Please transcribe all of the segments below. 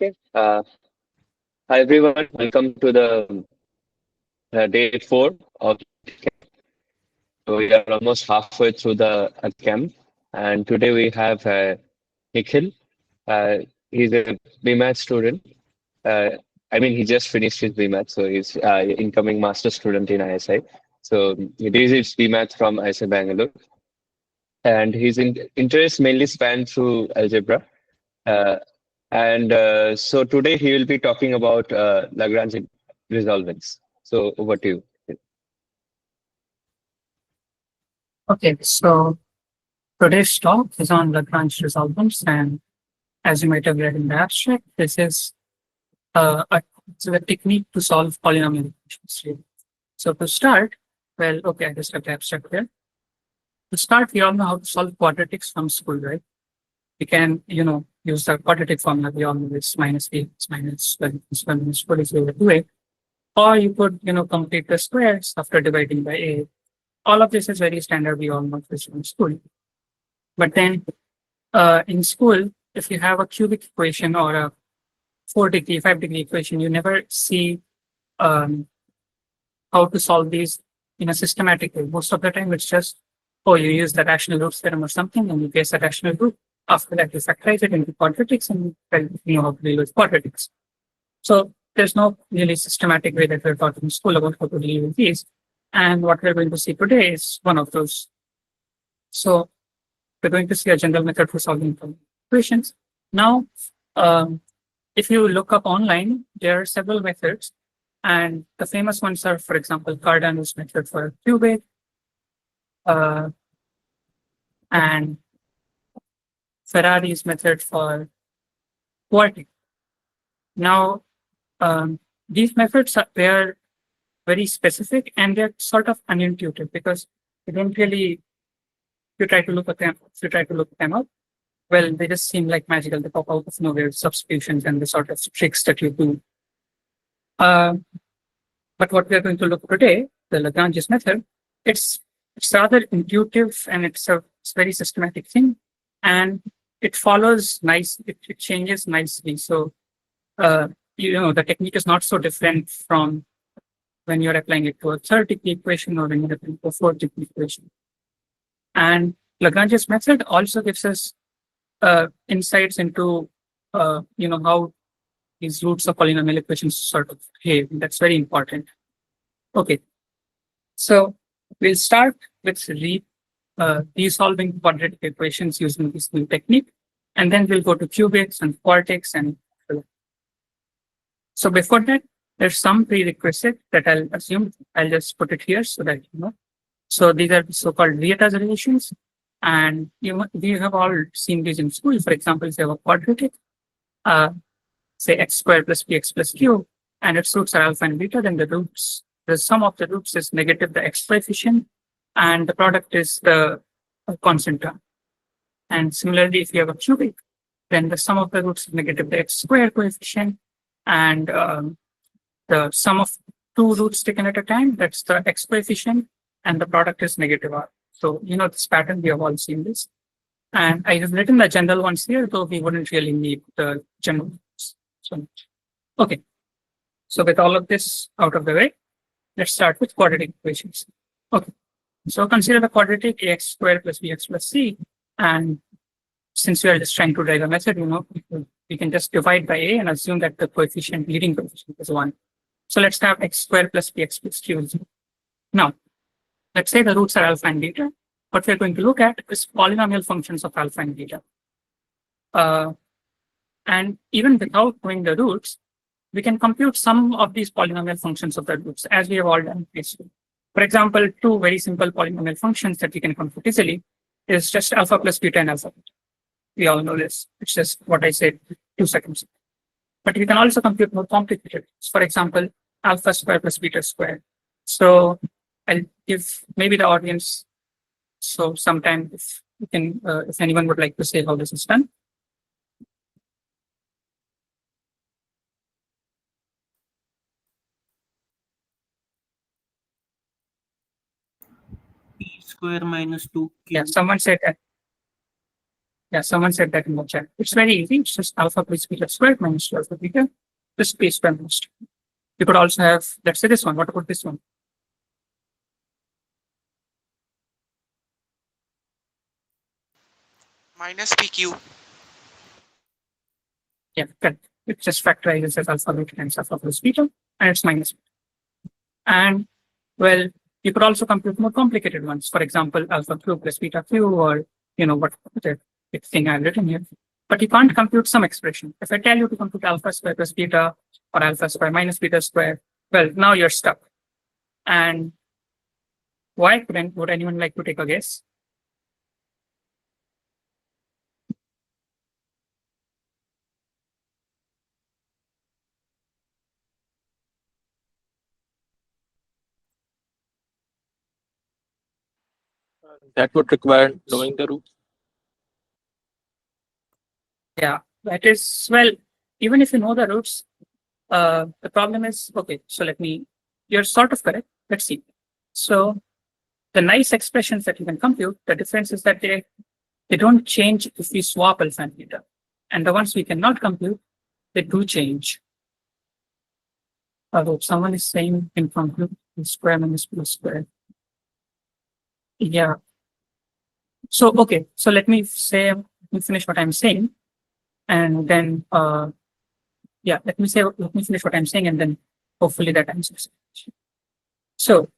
Okay. Hi everyone. Welcome to the day 4 of. So we are almost halfway through the camp, and today we have Nikhil. Uh, he's a BMath student. Uh, I mean, he just finished his BMath, so he's incoming master student in ISI. So he did his BMath from ISI Bangalore, and his interests mainly span through algebra. Uh, and so today he will be talking about Lagrange resolvents. So over to you. Okay, so today's talk is on Lagrange resolvents, and as you might have read in the abstract, this is it's a technique to solve polynomial equations. Really. So to start, well, okay, I just have the abstract here. To start, we all know how to solve quadratics from school, right? We can, use the quadratic formula. We all know it's minus a, it's minus 12, it's 1 minus 4 is equal to a. Or you could, complete the squares after dividing by a. All of this is very standard. We all know this from school. But then in school, if you have a cubic equation or a 4-degree, 5-degree equation, you never see how to solve these in a systematic way. Most of the time, it's just, oh, you use the rational roots theorem or something, and you guess a rational root. After that, you factorize it into quadratics, and you know how to deal with quadratics. So there's no really systematic way that we're taught in school about how to deal with these. And what we're going to see today is one of those. So we're going to see a general method for solving equations. Now, if you look up online, there are several methods, and the famous ones are, for example, Cardano's method for cubic, and Ferrari's method for quartic. Now, these methods they're very specific and they're sort of unintuitive because you don't really, if you try to look at them up, well, they just seem like magical. They pop out of nowhere, substitutions and the sort of tricks that you do. But what we are going to look today, the Lagrange's method, it's rather intuitive and it's very systematic thing, and it follows nice. It changes nicely. So the technique is not so different from when you're applying it to a third-degree equation or when you're applying it to a fourth-degree equation. And Lagrange's method also gives us insights into how these roots of polynomial equations sort of behave. That's very important. Okay, so we'll start with resolving quadratic equations using this new technique, and then we'll go to cubics and quartics and so before that, there's some prerequisite that I'll assume. I'll just put it here so that you know. So these are so-called Vieta's relations, and we have all seen these in school. For example, if you have a quadratic, say x squared plus bx plus q, and its roots are alpha and beta, then the sum of the roots is negative the x coefficient, and the product is the constant term. And similarly, if you have a cubic, then the sum of the roots is negative the x squared coefficient, and the sum of two roots taken at a time, that's the x coefficient, and the product is negative r. So, this pattern, we have all seen this. And I have written the general ones here, though we wouldn't really need the general ones so much. Okay. So with all of this out of the way, let's start with quadratic equations. Okay. So consider the quadratic ax squared plus bx plus c. And since we are just trying to derive a method, we can just divide by a and assume that the leading coefficient is 1. So let's have x squared plus bx plus q. Now, let's say the roots are alpha and beta. What we're going to look at is polynomial functions of alpha and beta. And even without knowing the roots, we can compute some of these polynomial functions of the roots, as we have all done previously. For example, two very simple polynomial functions that we can compute easily is just alpha plus beta and alpha beta. We all know this. It's just what I said 2 seconds ago. But we can also compute more complicated. For example, alpha squared plus beta squared. So I'll give maybe the audience sometime if you can, if anyone would like to say how this is done. P square minus 2Q. Yeah, someone said that. Yeah, someone said that in the chat. It's very easy. It's just alpha plus beta squared minus 2 alpha beta plus p squared minus 2. You could also have, let's say this one. What about this one? Minus PQ. Yeah, correct. It just factorizes as alpha beta times alpha plus beta, and it's minus beta. And well, you could also compute more complicated ones. For example, alpha q plus beta q, or what the thing I've written here. But you can't compute some expression. If I tell you to compute alpha square plus beta or alpha square minus beta square, well, now you're stuck. And why would anyone like to take a guess? That would require knowing the roots. Yeah, that is, well, even if you know the roots, the problem is, okay, so you're sort of correct. Let's see. So the nice expressions that you can compute, the difference is that they don't change if we swap alpha and beta. And the ones we cannot compute, they do change. Although someone is saying in compute square minus b square. Yeah. So, okay, so let me finish what I'm saying. And then, let me finish what I'm saying, and then hopefully that answers the question. So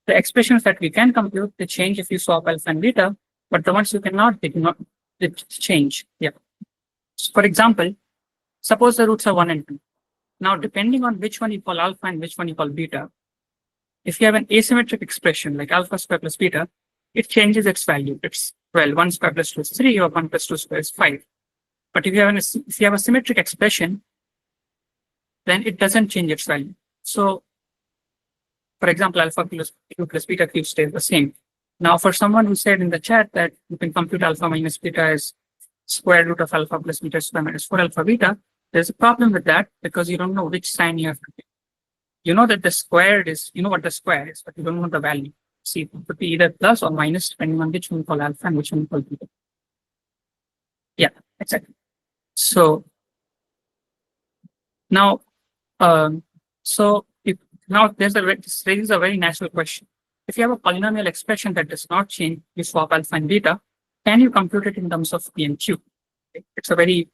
the expressions that we can compute, they change if you swap alpha and beta, but the ones you cannot, they do not change. Yeah. So for example, suppose the roots are 1 and 2. Now, depending on which one you call alpha and which one you call beta, if you have an asymmetric expression like alpha square plus beta, it changes its value. It's, well, 1 square plus 2 is 3, or 1 plus 2 square is 5. But if you have a symmetric expression, then it doesn't change its value. So, for example, alpha plus q plus beta q stays the same. Now, for someone who said in the chat that you can compute alpha minus beta as square root of alpha plus beta square minus 4 alpha beta, there's a problem with that because you don't know which sign you have to take. You know that the squared is, you know what the square is, but you don't know the value. See, it could be either plus or minus depending on which one you call alpha and which one you call beta. Yeah, exactly. So now, this raises a very natural question. If you have a polynomial expression that does not change, you swap alpha and beta, can you compute it in terms of p and q? It's a very,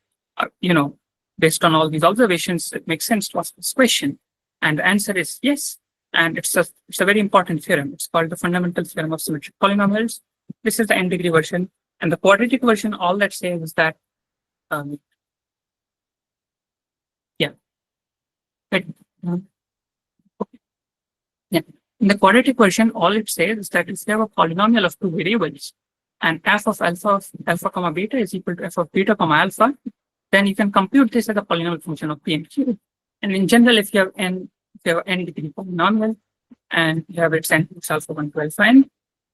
based on all these observations, it makes sense to ask this question. And the answer is yes. And it's a very important theorem. It's called the fundamental theorem of symmetric polynomials. This is the n degree version. And the quadratic version, all that says is that, Yeah. In the quadratic version, all it says is that if you have a polynomial of 2 variables and f of alpha comma beta is equal to f of beta comma alpha, then you can compute this as a polynomial function of p and q. And in general, if you have n degree polynomial and you have its n equals alpha 1 to alpha n,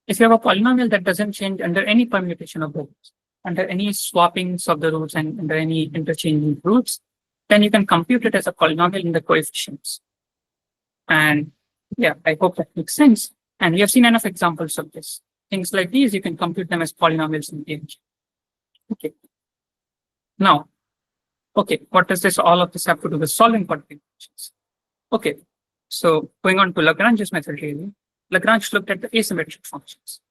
if you have a polynomial that doesn't change under any permutation of the roots, under any swappings of the roots and under any interchanging roots, then you can compute it as a polynomial in the coefficients. And yeah, I hope that makes sense. And we have seen enough examples of this. Things like these, you can compute them as polynomials in PNG. Okay. Now, okay, what does all of this have to do with solving quadratic equations? Okay, so going on to Lagrange's method really, Lagrange looked at the asymmetric functions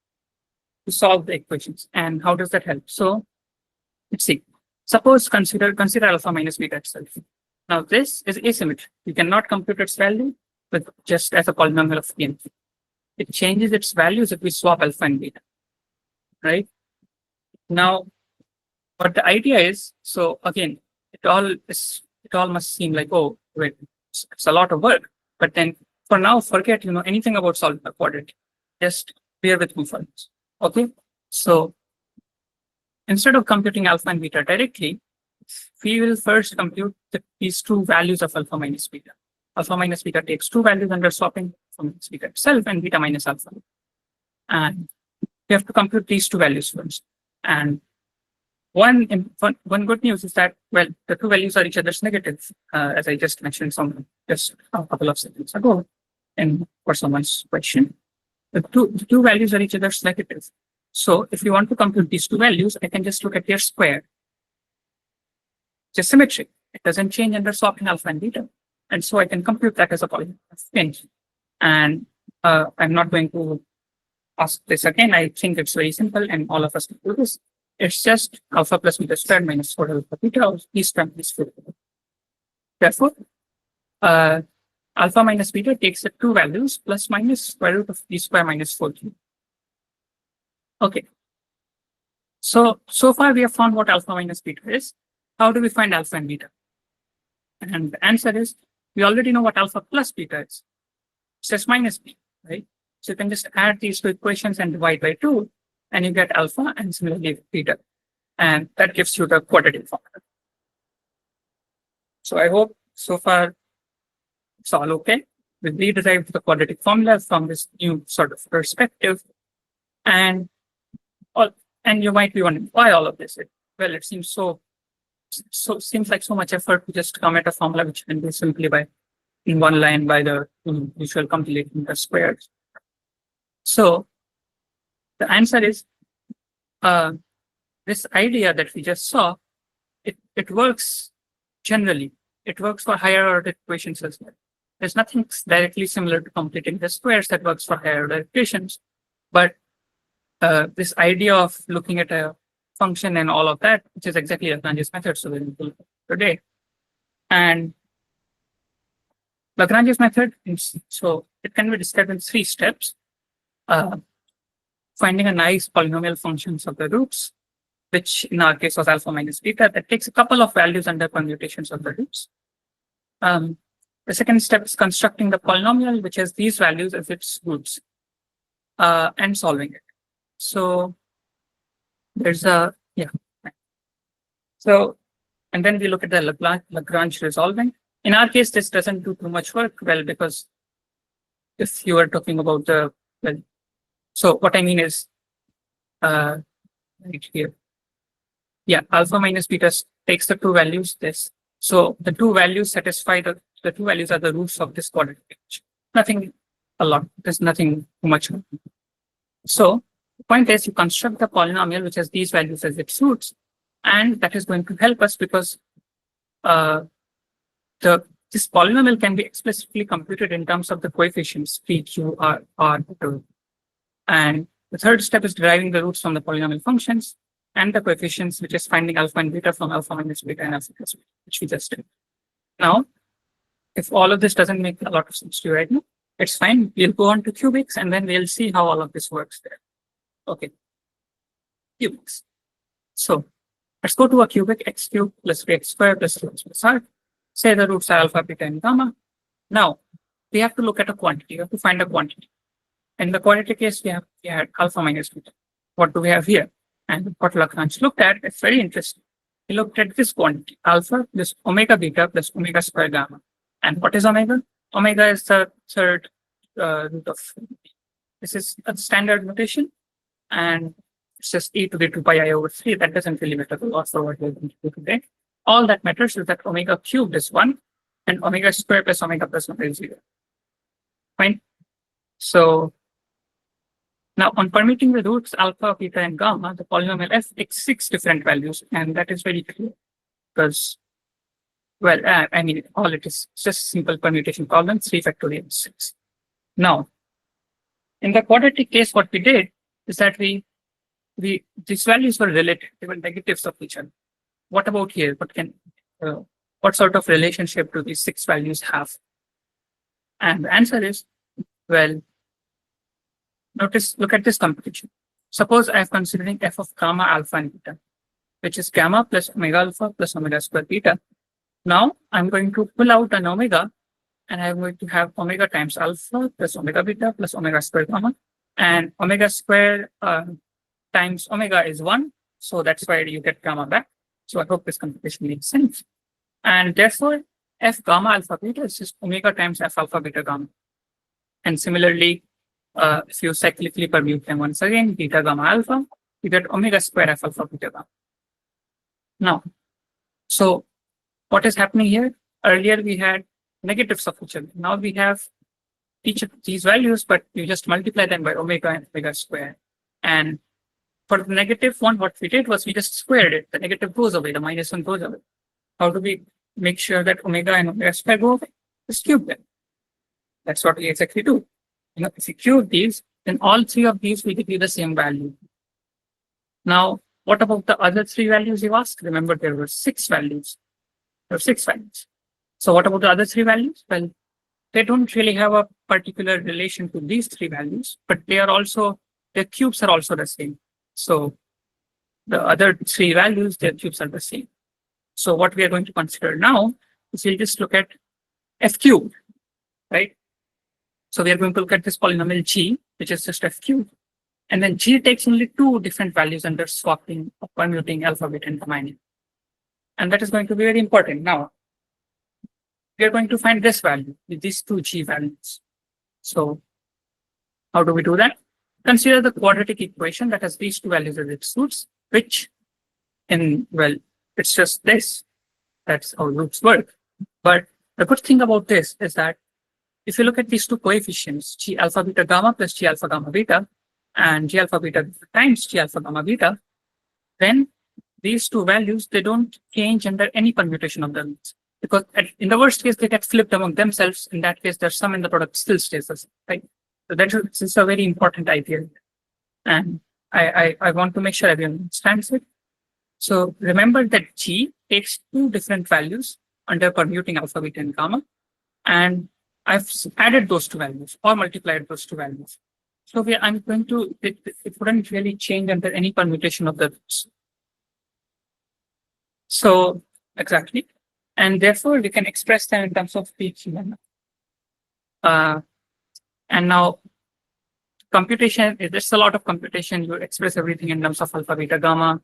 to solve the equations. And how does that help? So let's see. Suppose consider alpha minus beta itself. Now this is asymmetric. You cannot compute its value with just as a polynomial of p and q. It changes its values if we swap alpha and beta. Right? Now, what the idea is, so again, it all must seem like, oh, wait, it's a lot of work. But then for now, forget anything about solving a quadratic. Just bear with me for this. Okay. So instead of computing alpha and beta directly, we will first compute these two values of alpha minus beta. Alpha minus beta takes two values under swapping, alpha minus beta itself and beta minus alpha. And we have to compute these two values first. And one good news is that, well, the two values are each other's negative, as I just mentioned just a couple of seconds ago, and for someone's question. The two values are each other's negative. So if you want to compute these two values, I can just look at their square. It's symmetric. It doesn't change under swapping alpha and beta. And so I can compute that as a polynomial. And I'm not going to ask this again. I think it's very simple and all of us can do this. It's just alpha plus beta squared minus 4 alpha beta or e squared minus 4. Therefore, alpha minus beta takes the two values plus minus square root of e square minus 4q. Okay. So far we have found what alpha minus beta is. How do we find alpha and beta? And the answer is, we already know what alpha plus beta is. It's just minus b, right? So you can just add these two equations and divide by 2, and you get alpha and similarly beta. And that gives you the quadratic formula. So I hope so far it's all okay. We derived the quadratic formula from this new sort of perspective. And you might be wondering why all of this. Well, it seems seems like so much effort to just come at a formula which can be simply by in one line by the usual compilation of squares. So the answer is this idea that we just saw, it works generally. It works for higher order equations as well. There's nothing directly similar to completing the squares that works for higher order equations, but this idea of looking at a function and all of that, which is exactly Lagrange's method, so we'll do today. And Lagrange's method, so it can be described in 3 steps. Finding a nice polynomial functions of the roots, which in our case was alpha minus beta, that takes a couple of values under permutations of the roots. The second step is constructing the polynomial, which has these values as its roots, and solving it. So there's a, yeah. So, and then we look at the Lagrange resolvent. In our case, this doesn't do too much work, well, because if you are talking about the, well, so what I mean is, right here. Yeah, alpha minus beta takes the two values, this. So the two values satisfy the two values are the roots of this quadratic. Nothing a lot, there's nothing too much. So the point is you construct the polynomial which has these values as its roots, and that is going to help us because this polynomial can be explicitly computed in terms of the coefficients p, q, r, two. And the third step is deriving the roots from the polynomial functions and the coefficients, which is finding alpha and beta from alpha minus beta and alpha plus beta, which we just did. Now, if all of this doesn't make a lot of sense to you right now, it's fine. We'll go on to cubics and then we'll see how all of this works there. Okay. Cubics. So let's go to a cubic x cubed plus 3x squared plus 2x plus r. Say the roots are alpha, beta, and gamma. Now, we have to look at a quantity. We have to find a quantity. In the quadratic case, we had alpha minus beta. What do we have here? And what Lagrange looked at, it's very interesting. He looked at this quantity, alpha plus omega beta plus omega square gamma. And what is omega? Omega is the third root of, this is a standard notation. And it's just e to the 2 pi I over 3. That doesn't really matter a lot for what we're going to do today. All that matters is that omega cubed is 1 and omega square plus omega plus omega is 0. Fine. So now on permitting the roots alpha, beta, and gamma, the polynomial f takes 6 different values, and that is very clear because, well, I mean, all it is just simple permutation problem, 3 factorial 6. Now, in the quadratic case, what we did is that these values were related, they were negatives of each other. What about here? What sort of relationship do these 6 values have? And the answer is, well, look at this computation. Suppose I am considering f of gamma, alpha, and beta, which is gamma plus omega alpha plus omega square beta. Now I'm going to pull out an omega, and I'm going to have omega times alpha plus omega beta plus omega square gamma, and omega square times omega is 1, so that's why you get gamma back. So I hope this computation makes sense. And therefore, f gamma alpha beta is just omega times f alpha beta gamma. And similarly, if you cyclically permute them once again, beta gamma alpha, you get omega square f alpha beta gamma. Now, so what is happening here? Earlier we had negatives of each other. Now we have each of these values, but you just multiply them by omega and omega square. And for the negative one, what we did was we just squared it. The negative goes away, the minus one goes away. How do we make sure that omega and omega square go away? Just cube them. That's what we exactly do. If you cube these, then all three of these will give you the same value. Now, what about the other three values you asked? Remember, there were 6 values. There were 6 values. So what about the other 3 values? Well, they don't really have a particular relation to these 3 values, but they are also, their cubes are also the same. So the other 3 values, their cubes are the same. So what we are going to consider now is we'll just look at f cubed, right? So we are going to look at this polynomial g, which is just f cubed. And then g takes only 2 different values under swapping or permuting alpha, beta, and gamma. And that is going to be very important. Now, we are going to find this value with these 2 g values. So how do we do that? Consider the quadratic equation that has these 2 values as its roots, which well, it's just this. That's how roots work. But the good thing about this is that if you look at these 2 coefficients, g alpha beta gamma plus g alpha gamma beta, and g alpha beta times g alpha gamma beta, then these 2 values, they don't change under any permutation of the roots. Because in the worst case, they get flipped among themselves. In that case, their sum in the product still stays the same, right? So this is a very important idea. And I want to make sure everyone understands it. So remember that g takes 2 different values under permuting alpha, beta, and gamma. And I've added those 2 values or multiplied those 2 values. So I'm going to, it wouldn't really change under any permutation of the roots. So exactly. And therefore, we can express them in terms of p. And now, computation, there's a lot of computation. You express everything in terms of alpha, beta, gamma,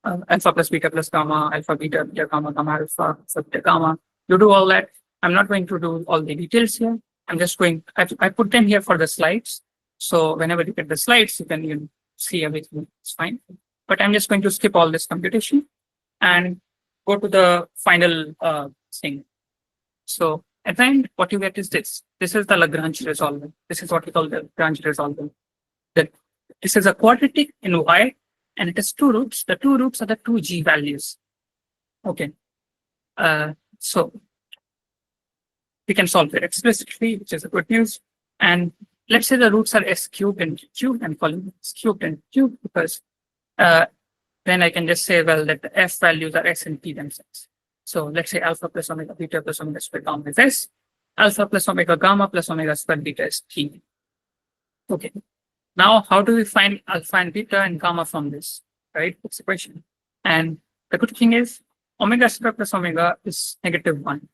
alpha plus beta plus gamma, alpha, beta, beta, gamma, gamma, alpha, beta, gamma. You do all that. I'm not going to do all the details here. I'm just going, I put them here for the slides. So whenever you get the slides, you can see everything. It's fine. But I'm just going to skip all this computation and go to the final thing. So at the end, what you get is this. This is the Lagrange resolvent. This is what we call the Lagrange resolvent. This is a quadratic in Y, and it has 2 roots. The 2 roots are the 2 g values. Okay. So we can solve it explicitly, which is a good news. And let's say the roots are s cubed and cubed, and calling s cubed and cubed because then I can just say, well, that the f values are s and p themselves. So let's say alpha plus omega beta plus omega square gamma is s, alpha plus omega gamma plus omega square beta is p. Okay. Now, how do we find alpha and beta and gamma from this? Right? That's the question. And the good thing is, omega square plus omega is -1.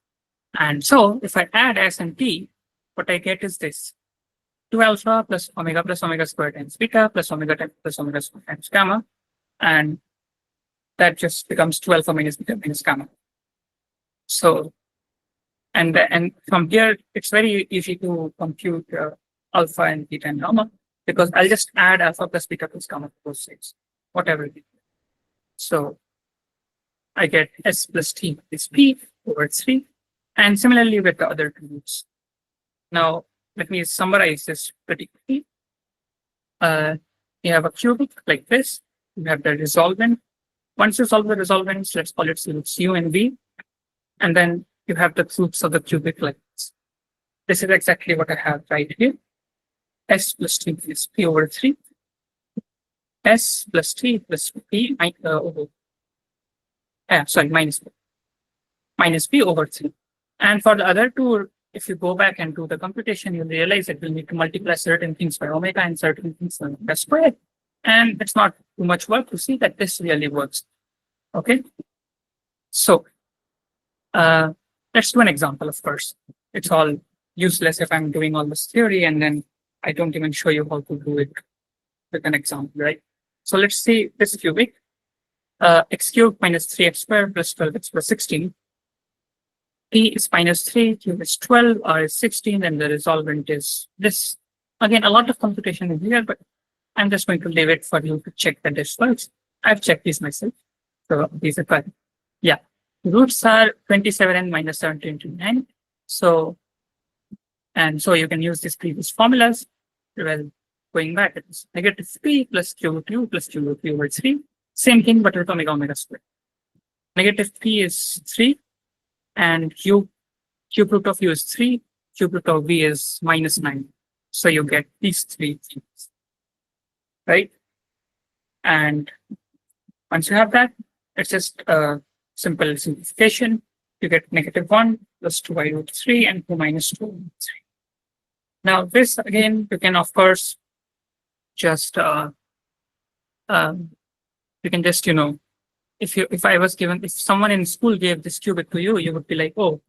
And so if I add s and p, what I get is this. 2 alpha plus omega square times beta plus omega plus omega square times gamma. And that just becomes 2 alpha minus beta minus gamma. So, and from here, it's very easy to compute alpha and beta and gamma because I'll just add alpha plus beta plus gamma to both sides, whatever it is. So I get s plus t is p over 3. And similarly with the other 2 roots. Now, let me summarize this pretty quickly. You have a cubic like this. You have the resolvent. Once you solve the resolvents, let's call it roots u and v. And then you have the roots of the cubic like this. This is exactly what I have right here. S plus t is p over 3. S plus t plus p, minus p over 3. And for the other 2, if you go back and do the computation, you'll realize that we'll need to multiply certain things by omega and certain things by omega squared. And it's not too much work to see that this really works. Okay. So let's do an example, of course. It's all useless if I'm doing all this theory and then I don't even show you how to do it with an example, right? So let's see this cubic. X cubed minus 3x squared plus 12x plus 16. P is -3, Q is 12, R is 16, and the resolvent is this. Again, a lot of computation in here, but I'm just going to leave it for you to check that this works. I've checked these myself. So these are correct. Yeah. Roots are 27 and minus 17 to 9. So, and so you can use these previous formulas. Well, going back, it's negative p plus q root u plus q root v over 3. Same thing, but with omega omega square. Negative p is 3, and cube root of u is 3, cube root of v is minus 9. So you get these three things, right? And once you have that, it's just a simple simplification. You get negative 1 plus 2y root 3 and 2 minus 2 root 3. Now this again, you can of course just you can just, if someone in school gave this cubic to you, you would be like, oh,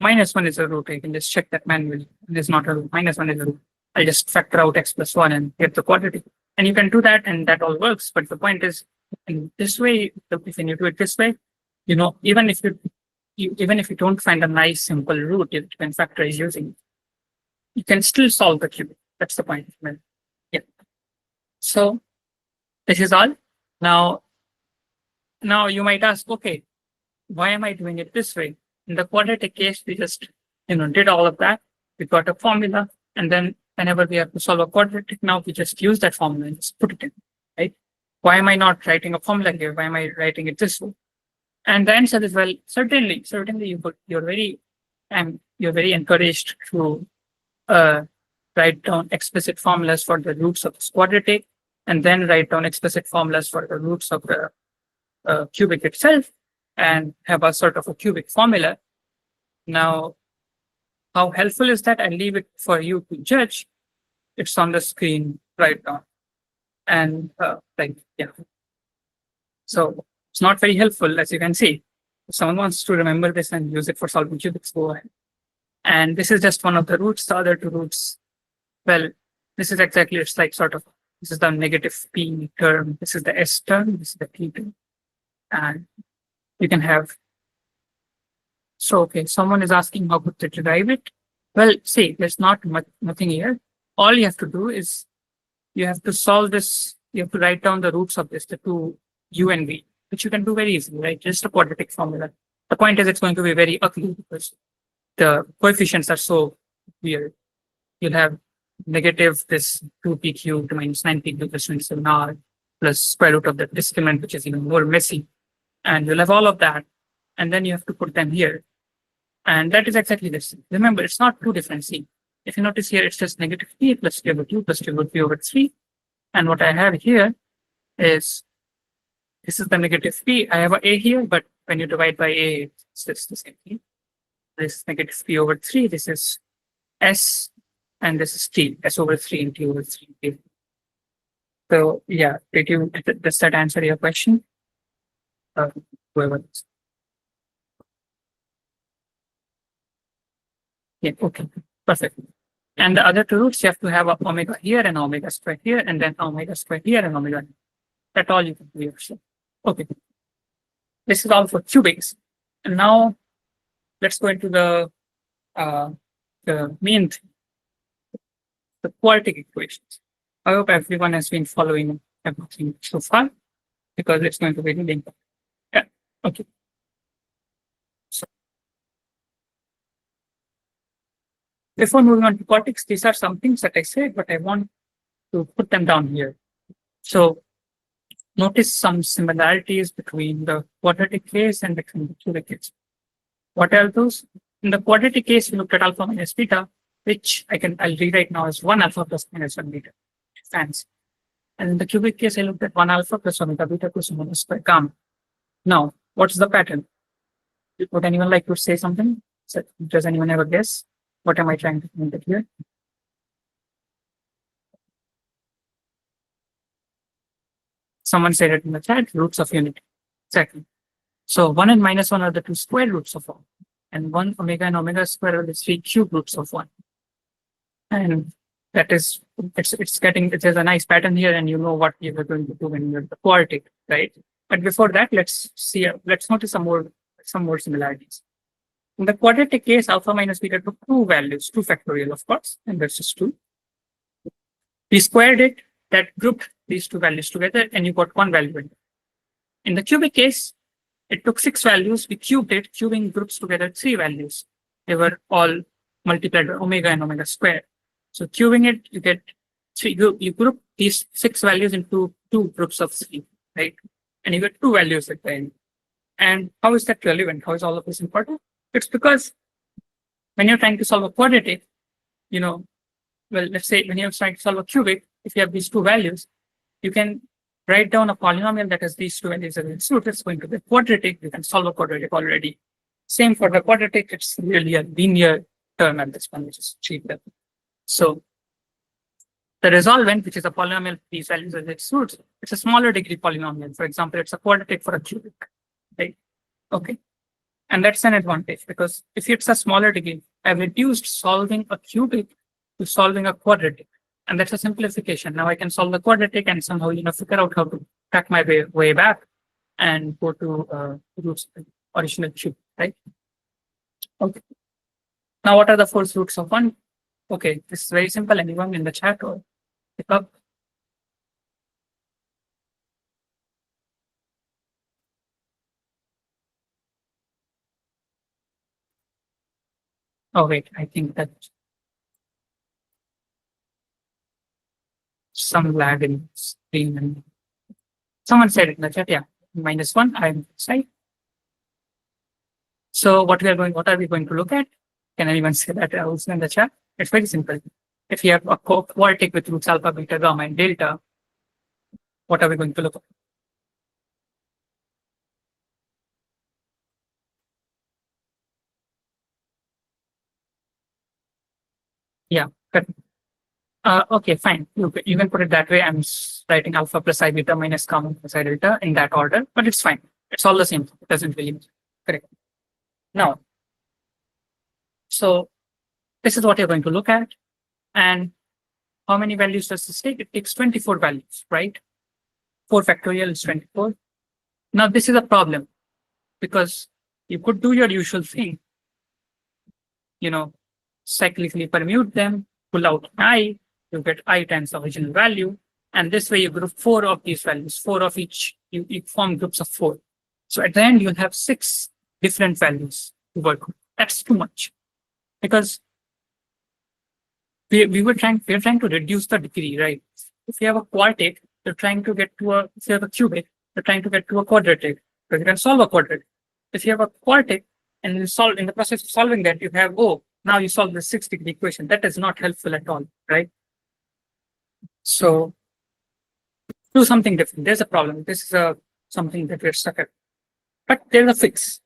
minus 1 is a root. I can just check that manually. It is not a root. Minus 1 is a root. I'll just factor out x plus 1 and get the quadratic. And you can do that, and that all works. But the point is, in this way, if you do it this way, even if you don't find a nice simple root, you can factorize using it. You can still solve the cubic. That's the point. Yeah. So this is all. Now you might ask, okay, why am I doing it this way? In the quadratic case, we just did all of that. We got a formula, and then whenever we have to solve a quadratic, now we just use that formula and just put it in, right? Why am I not writing a formula here? Why am I writing it this way? And the answer is, well, certainly you're very encouraged to write down explicit formulas for the roots of this quadratic, and then write down explicit formulas for the roots of the cubic itself, and have a sort of a cubic formula. Now, how helpful is that? I'll leave it for you to judge. It's on the screen right now. And so it's not very helpful, as you can see. If someone wants to remember this and use it for solving cubics, go ahead. And this is just one of the roots. The other two roots, well, this is exactly, it's like sort of, this is the negative p term, this is the s term, this is the p term. And you can have, so okay, someone is asking how to derive it. Well, see, there's nothing here. All you have to do is you have to solve this, you have to write down the roots of this, the two u and v, which you can do very easily, right? Just a quadratic formula. The point is, it's going to be very ugly because the coefficients are so weird. You'll have negative this 2p cubed minus 9p cubed plus 27r plus square root of the discriminant, which is even more messy. And you'll have all of that. And then you have to put them here. And that is exactly this. Remember, it's not too different. See, if you notice here, it's just negative p plus q over 2 plus q over 3 over 3. And what I have here is, this is the negative p. I have a here, but when you divide by a, it's just the same thing. This is negative p over 3. This is s, and this is t, s over 3 and t over 3. So yeah, does that answer your question? Whoever is. Yeah, okay, perfect. And the other two roots, you have to have a omega here and omega square here, and then omega square here and omega. That's all you can do yourself. Okay. This is all for cubics. And now let's go into the main thing, the quartic equations. I hope everyone has been following everything so far, because it's going to be really important. Yeah, okay. So, before moving on to quartics, these are some things that I said, but I want to put them down here. So notice some similarities between the quadratic case and between the cubic case. What are those? In the quadratic case, we looked at alpha minus beta, which I'll rewrite now as 1 alpha plus minus 1 beta. Fancy. And in the cubic case, I looked at 1 alpha plus omega beta plus omega square gamma. Now, what's the pattern? Would anyone like to say something? So, does anyone have a guess? What am I trying to communicate here? Someone said it in the chat, roots of unity. Exactly. So 1 and minus 1 are the two square roots of 1. And 1 omega and omega square are the 3 cube roots of 1. And that is, there's a nice pattern here, and you know what you are going to do when you're the quartic, right? But before that, let's notice some more similarities. In the quadratic case, alpha minus beta took two values, 2 factorial, of course, and that's just 2. We squared it, that grouped these two values together, and you got one value. In the cubic case, it took 6 values, we cubed it, cubing groups together 3 values. They were all multiplied by omega and omega square. So cubing it, you get So you group these 6 values into 2 groups of 3, right? And you get 2 values at the end. And how is that relevant? How is all of this important? It's because when you're trying to solve a quadratic, well, let's say when you're trying to solve a cubic, if you have these 2 values, you can write down a polynomial that has these 2 values as its root. It's going to be quadratic. You can solve a quadratic already. Same for the quadratic. It's really a linear term at this point, which is cheaper. So the resolvent, which is a polynomial with these values as its roots, it's a smaller degree polynomial. For example, it's a quadratic for a cubic, right? Okay. And that's an advantage because if it's a smaller degree, I've reduced solving a cubic to solving a quadratic. And that's a simplification. Now I can solve the quadratic and somehow, figure out how to track my way back and go to roots of the original cube, right? Okay. Now, what are the 4 roots of 1? Okay, this is very simple. Anyone in the chat or pick up? Oh, wait, I think that some lag in screen. And someone said it in the chat, yeah, -1, I'm sorry. So what are we going to look at? Can anyone say that also in the chat? It's very simple. If you have a quartic with roots alpha, beta, gamma, and delta, what are we going to look at? Yeah, good. Okay, fine. You can put it that way. I'm writing alpha plus I beta minus gamma plus I delta in that order, but it's fine. It's all the same. It doesn't really matter. Correct. Now, so this is what you're going to look at. And how many values does this take? It takes 24 values, right? 4 factorial is 24. Now, this is a problem because you could do your usual thing, cyclically permute them, pull out I, you get I times the original value. And this way you group 4 of these values, 4 of each, you form groups of 4. So at the end, you'll have 6 different values to work with. That's too much because we're trying to reduce the degree, right? If you have a quartic, you're trying to get to if you have a cubic, you're trying to get to a quadratic, because you can solve a quadratic. If you have a quartic and you solve in the process of solving that, you have, now you solve the 6-degree equation. That is not helpful at all, right? So do something different. There's a problem. This is something that we're stuck at. But there's a fix.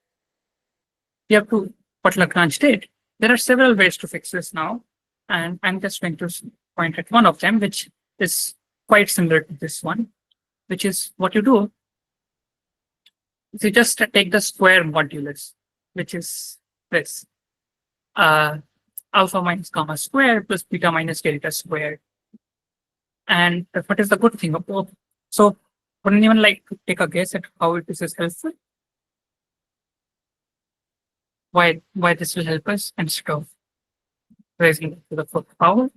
You have to what Lagrange did. There are several ways to fix this now. And I'm just going to point at one of them, which is quite similar to this one, which is what you do. Is you just take the square modulus, which is this. Alpha minus gamma squared plus beta minus delta squared. And what is the good thing of both? So wouldn't anyone like to take a guess at how this is helpful? Why this will help us instead of raising it to the 4th power?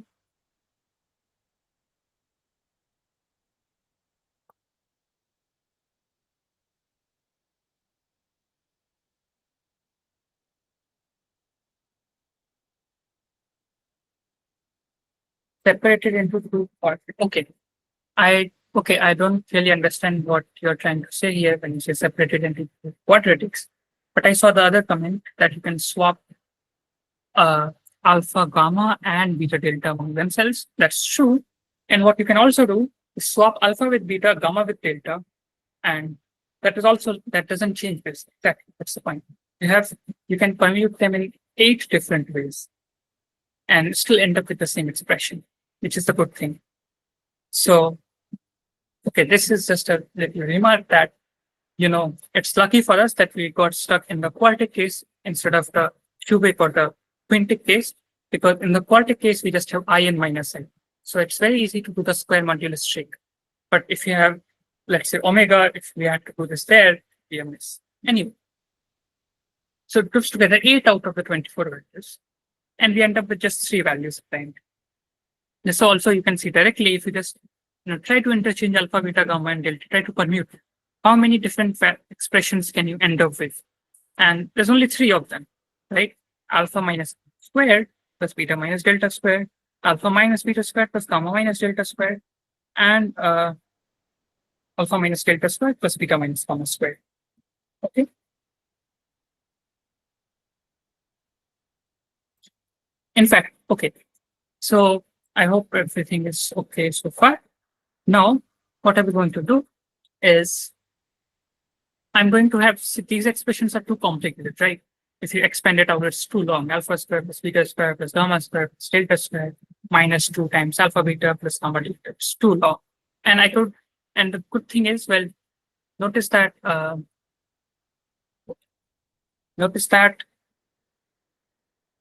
Separated into 2 parts. Okay. I don't really understand what you're trying to say here when you say separated into 2 quadratics. But I saw the other comment that you can swap alpha, gamma, and beta delta among themselves. That's true. And what you can also do is swap alpha with beta, gamma with delta, and that doesn't change this. Exactly. That's the point. You can permute them in 8 different ways and still end up with the same expression, which is the good thing. So, okay, this is just a little remark that, it's lucky for us that we got stuck in the quartic case instead of the cubic or the quintic case, because in the quartic case, we just have I and minus I. So it's very easy to do the square modulus trick. But if you have, let's say, omega, if we had to do this there, it'd be a miss. Anyway, so it groups together 8 out of the 24 values. And we end up with just 3 values at the end. So also you can see directly if you just try to interchange alpha, beta, gamma, and delta, try to permute. How many different expressions can you end up with? And there's only 3 of them, right? Alpha minus squared plus beta minus delta squared alpha minus beta squared plus gamma minus delta squared, and alpha minus delta squared plus beta minus gamma squared. Okay. In fact, okay. So I hope everything is okay so far. Now, what I'm going to do is I'm going to have these expressions are too complicated, right? If you expand it out, it's too long. Alpha squared plus beta squared plus gamma squared plus delta squared minus 2 times alpha beta plus gamma delta. It's too long. And I could, and the good thing is, well, notice that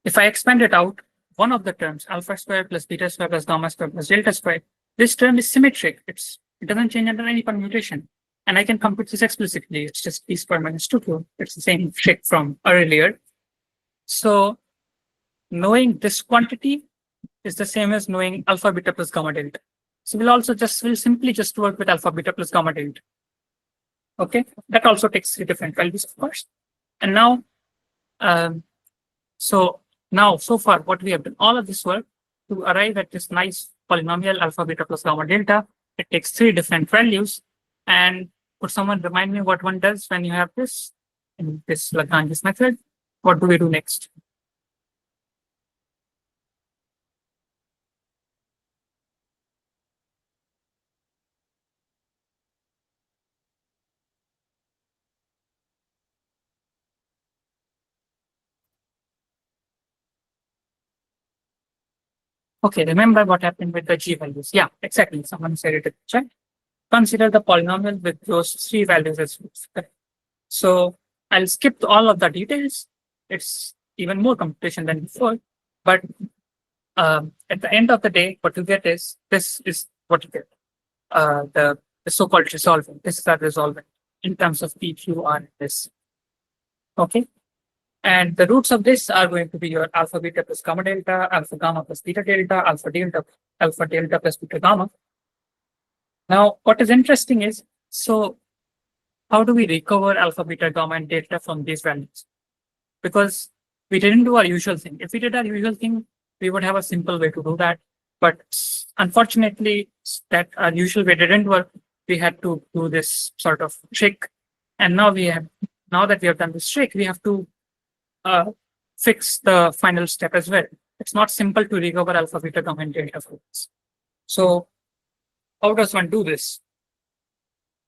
if I expand it out, one of the terms, alpha squared plus beta squared plus gamma squared plus delta squared, this term is symmetric. It doesn't change under any permutation. And I can compute this explicitly. It's just p squared minus 2q. It's the same trick from earlier. So knowing this quantity is the same as knowing alpha beta plus gamma delta. So we'll simply just work with alpha beta plus gamma delta. Okay, that also takes 3 different values, of course. And now, so far, what we have done, all of this work to arrive at this nice polynomial alpha beta plus gamma delta, it takes 3 different values. And could someone remind me what one does when you have this in this Lagrange method? What do we do next? Okay, remember what happened with the G values. Yeah, exactly. Someone said it in the chat. Consider the polynomial with those 3 values as roots. So I'll skip all of the details. It's even more computation than before. But at the end of the day, what you get is this is what you get. The so-called resolvent. This is our resolvent in terms of P, Q, R, and this. Okay. And the roots of this are going to be your alpha beta plus gamma delta, alpha gamma plus beta delta, alpha delta plus beta gamma. Now, what is interesting is, so how do we recover alpha beta gamma and delta from these values? Because we didn't do our usual thing. If we did our usual thing, we would have a simple way to do that. But unfortunately, that our usual way didn't work. We had to do this sort of trick. And now that we have done this trick, we have to fix the final step as well. It's not simple to recover alpha beta gamma and delta from this. So how does one do this?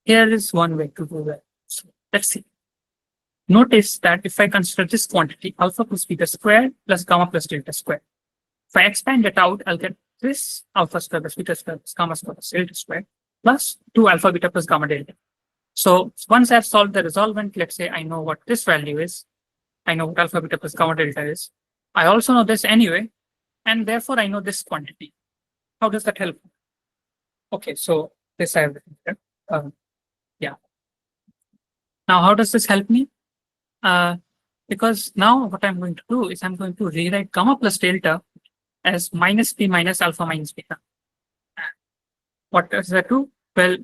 Here is one way to do that. So let's see. Notice that if I consider this quantity, alpha plus beta squared plus gamma plus delta squared. If I expand it out, I'll get this alpha squared plus beta squared plus gamma squared plus delta squared plus 2 alpha beta plus gamma delta. So once I've solved the resolvent, let's say I know what this value is. I know what alpha beta plus gamma delta is. I also know this anyway, and therefore I know this quantity. How does that help? Okay, so this I have written here. Yeah. Now, how does this help me? Because now what I'm going to do is I'm going to rewrite gamma plus delta as minus p minus alpha minus beta. What does that do? Well,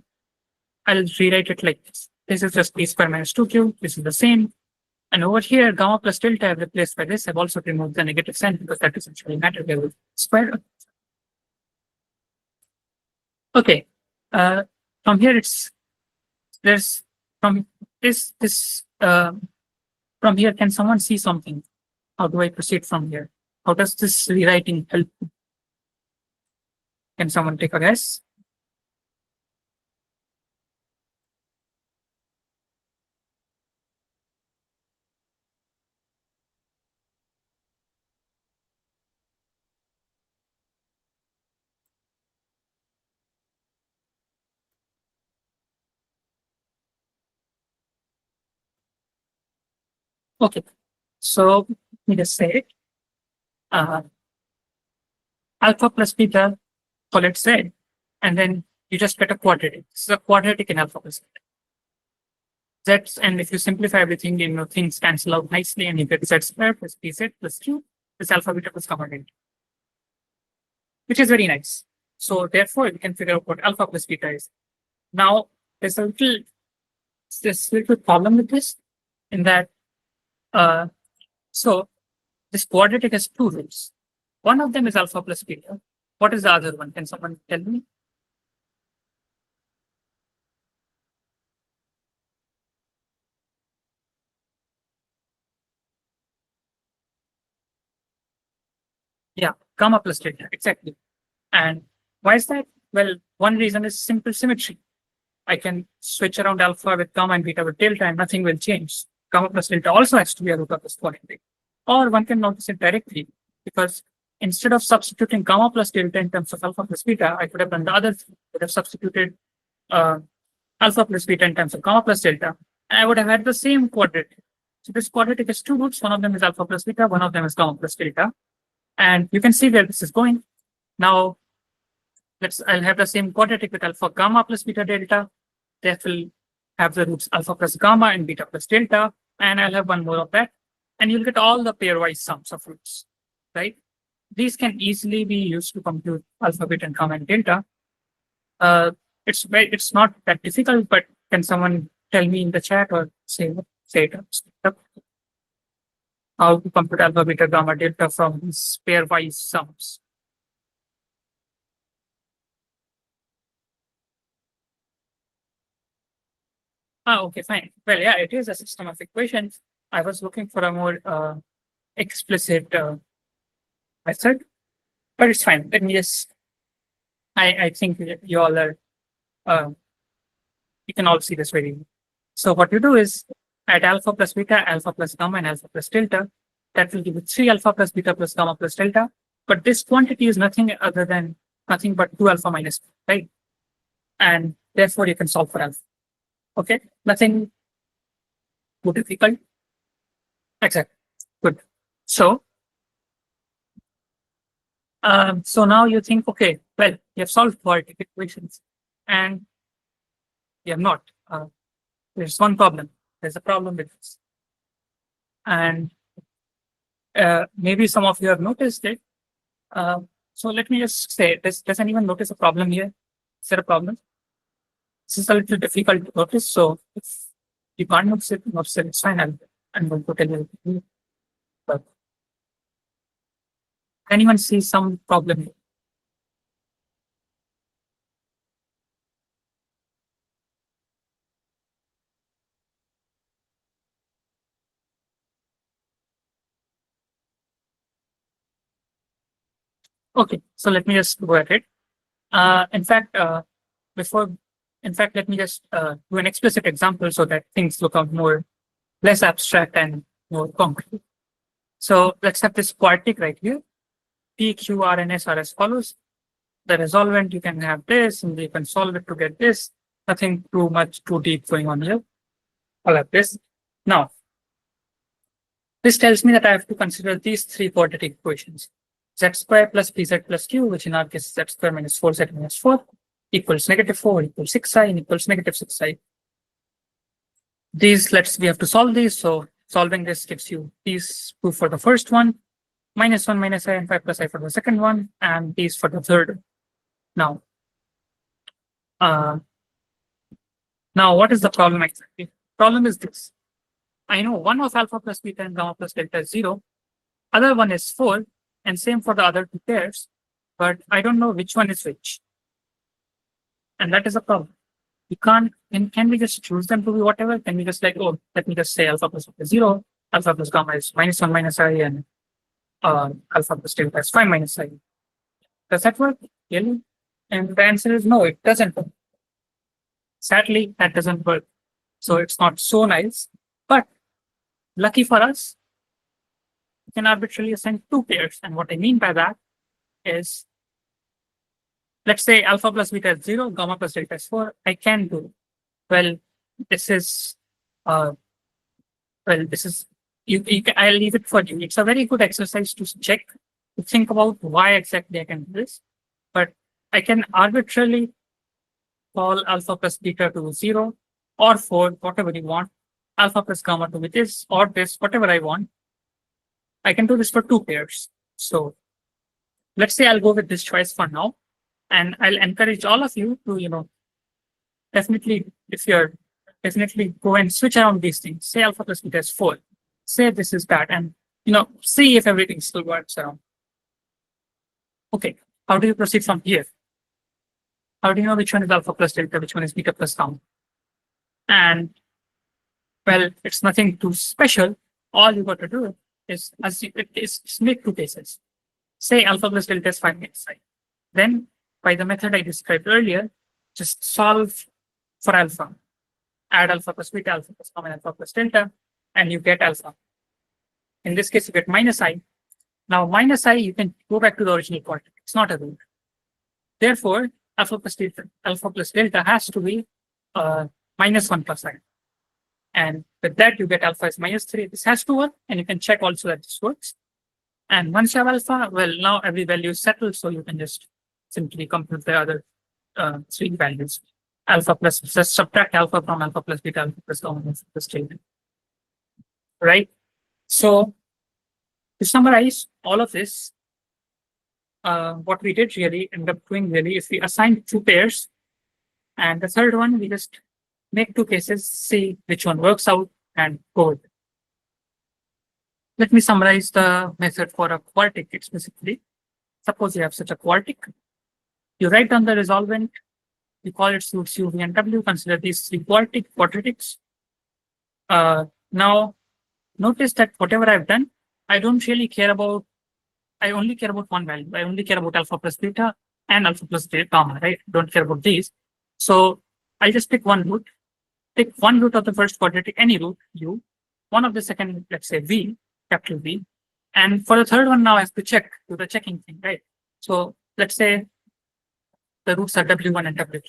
I'll rewrite it like this. This is just p square minus 2q. This is the same. And over here, gamma plus delta I've replaced by this. I've also removed the negative sign because that doesn't really matter. They will square. Okay. From here, from here, can someone see something? How do I proceed from here? How does this rewriting help? Can someone take a guess? Okay, so let me just say it. Alpha plus beta, call it Z, and then you just get a quadratic. This is a quadratic in alpha plus beta. Z, and if you simplify everything, things cancel out nicely, and you get Z squared plus PZ plus Q plus alpha beta plus gamma delta, which is very nice. So therefore, we can figure out what alpha plus beta is. Now, there's a little problem with this, in that so this quadratic has 2 roots. One of them is alpha plus beta, What is the other one? Can someone tell me? Yeah, gamma plus delta, exactly. And why is that? Well, one reason is simple symmetry. I can switch around alpha with gamma and beta with delta and nothing will change. Gamma plus delta also has to be a root of this quadratic. Or one can notice it directly because instead of substituting gamma plus delta in terms of alpha plus beta, I could have done the other thing. I would have substituted uh, alpha plus beta in terms of gamma plus delta. And I would have had the same quadratic. So this quadratic has two roots. One of them is alpha plus beta, one of them is gamma plus delta. And you can see where this is going. Now, I'll have the same quadratic with alpha gamma plus beta delta. That will have the roots alpha plus gamma and beta plus delta. And I'll have one more of that. And you'll get all the pairwise sums of roots, right? These can easily be used to compute alpha, beta, and gamma and delta. It's not that difficult, but can someone tell me in the chat or say it up? How to compute alpha, beta, gamma, delta from these pairwise sums? Okay, fine. Well, yeah, it is a system of equations. I was looking for a more explicit method, but it's fine. Let me just. I think you all are. You can all see this very well. So what you do is add alpha plus beta, alpha plus gamma, and alpha plus delta. That will give you 3 alpha plus beta plus gamma plus delta. But this quantity is nothing but 2 alpha minus, right? And therefore you can solve for alpha. Okay, nothing too difficult. Exactly. Good. So now you think, okay, well, you have solved quartic equations, and you have not. There's one problem. There's a problem with this, and maybe some of you have noticed it. So let me just say, does anyone notice a problem here? Is there a problem? This is a little difficult to notice, so if you can't notice it, it's fine. I'm going to tell you. But anyone see some problem here? Okay, so let me just go ahead. In fact, let me just do an explicit example so that things look out less abstract and more concrete. So let's have this quartic right here. P, Q, R, and S are as follows. The resolvent, you can have this, and you can solve it to get this. Nothing too deep going on here. I'll have this. Now, this tells me that I have to consider these 3 quadratic equations. Z square plus PZ plus Q, which in our case is Z square minus 4Z minus 4, equals -4 equals 6i and equals -6i. We have to solve these. So solving this gives you these 2 for the first one, -1 minus I and 5 plus I for the second one, and these for the third. Now, what is the problem exactly? Problem is this. I know one of alpha plus beta and gamma plus delta is 0. Other one is 4, and same for the other 2 pairs, but I don't know which one is which. And that is a problem. We can't, can we just choose them to be whatever? Can we just let me just say alpha plus beta is 0, alpha plus gamma is -1 minus I, and alpha plus delta is 5 minus I. Does that work? Really? And the answer is no, it doesn't work. Sadly, that doesn't work. So it's not so nice, but lucky for us, we can arbitrarily assign 2 pairs. And what I mean by that is, let's say alpha plus beta is 0, gamma plus delta is 4. I can do, well, this is, I'll leave it for you. It's a very good exercise to check, to think about why exactly I can do this. But I can arbitrarily call alpha plus beta to 0 or 4, whatever you want, alpha plus gamma to be this or this, whatever I want. I can do this for 2 pairs. So let's say I'll go with this choice for now, and I'll encourage all of you to, definitely go and switch around these things. Say alpha plus beta is 4. Say this is that, and see if everything still works around. Okay, How do you proceed from here? How do you know which one is alpha plus delta, which one is beta plus gamma? And well, it's nothing too special. All you got to do is make two cases. Say alpha plus delta is 5 minus I. Then by the method I described earlier, just solve for alpha. Add alpha plus beta, alpha plus gamma, alpha plus delta, and you get alpha. In this case, you get minus I. Now minus I, you can go back to the original quartic. It's not a root. Therefore, alpha plus delta has to be minus 1 plus I. And with that, you get alpha is minus 3. This has to work, and you can check also that this works. And once you have alpha, well, now every value is settled, so you can just simply compute the other 3 values. Alpha plus, just subtract alpha from alpha plus beta, alpha plus gamma, alpha plus delta. Right? So, to summarize all of this, what we did really end up doing really is we assigned 2 pairs, and the third one we just make 2 cases, see which one works out, and go with it. Let me summarize the method for a quartic explicitly. Suppose you have such a quartic. You write down the resolvent, you call it suits U, V, and W, consider these 3 quadratics. Now, notice that whatever I've done, I only care about one value. I only care about alpha plus beta and alpha plus gamma, right? Don't care about these. So I'll just pick one root. Pick one root of the first quadratic, any root, U, one of the second, let's say V, capital V. And for the third one, now I have to check, do the checking thing, right? So let's say the roots are W1 and W2.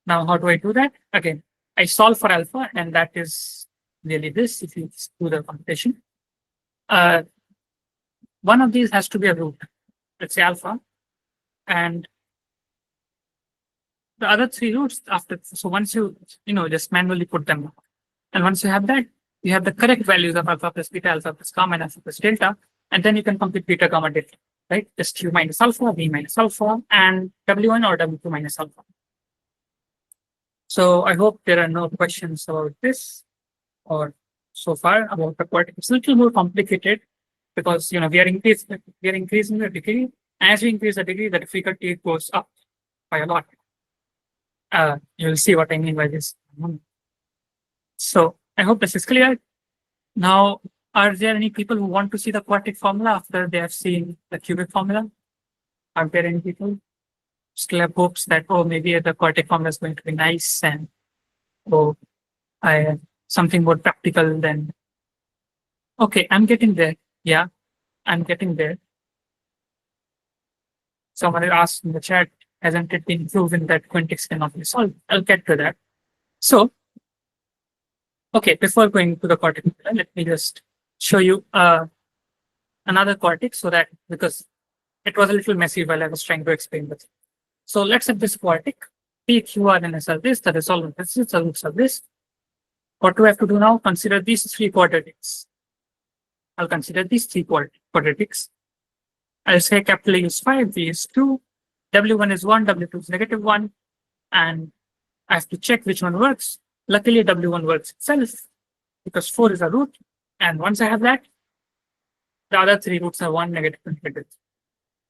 Now, how do I do that? Again, I solve for alpha, and that is really this, if you do the computation. One of these has to be a root, let's say alpha, and the other 3 roots after. So once you just manually put them, and once you have that, you have the correct values of alpha plus beta, alpha plus gamma, and alpha plus delta, and then you can compute beta, gamma, delta, right? Just U minus alpha, V minus alpha, and W1 or W2 minus alpha. So I hope there are no questions about this or so far about the quartic. It's a little more complicated because we are increasing the degree. As we increase the degree, the difficulty goes up by a lot. You'll see what I mean by this. So I hope this is clear. Now, are there any people who want to see the quartic formula after they have seen the cubic formula? Are there any people still have hopes that, oh, maybe the quartic formula is going to be nice and something more practical than. Okay, I'm getting there. Yeah, I'm getting there. Someone asked in the chat, hasn't it been proven that quintics cannot be solved? I'll get to that. So, okay, before going to the quartic, let me just show you another quartic so that, because it was a little messy while I was trying to explain this. So let's have this quartic. P, Q, R, and S are this, the resolvent is this, the roots are this. What do I have to do now? Consider these 3 quadratics. I'll consider these 3 quadratics. I'll say capital A is 5, V is 2, W1 is 1, W2 is -1, and I have to check which one works. Luckily, W1 works itself because 4 is a root. And once I have that, the other 3 roots are 1, negative, and negative.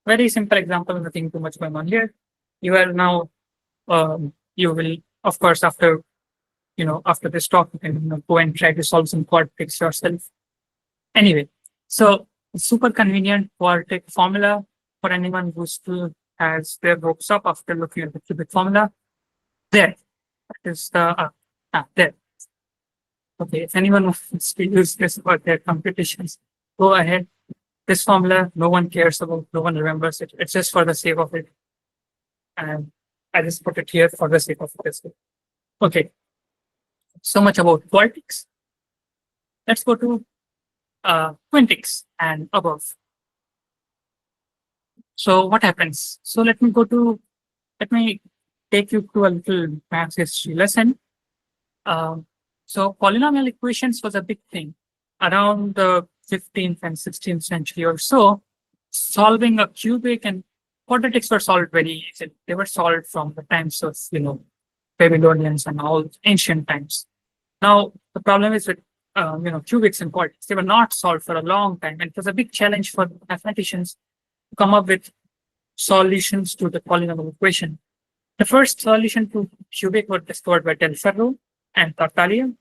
Very simple example, nothing too much going on here. You are now, you will, of course, after this talk, you can go and try to solve some quartics yourself. Anyway, so super convenient quartic formula for anyone who still has their hopes up after looking at the cubic formula. There, that is the there. Okay, if anyone wants to use this for their computations, go ahead. This formula, no one cares about, no one remembers it. It's just for the sake of it. And I just put it here for the sake of this. Okay, so much about quartics. Let's go to quintics and above. So what happens? So let me take you to a little math history lesson. So polynomial equations was a big thing around the 15th and 16th century or so. Solving a cubic and quadratics were solved very easily. They were solved from the times of Babylonians and all ancient times. Now the problem is with cubics and quartics. They were not solved for a long time, and it was a big challenge for mathematicians to come up with solutions to the polynomial equation. The first solution to cubic was discovered by Del Ferro and Tartaglia,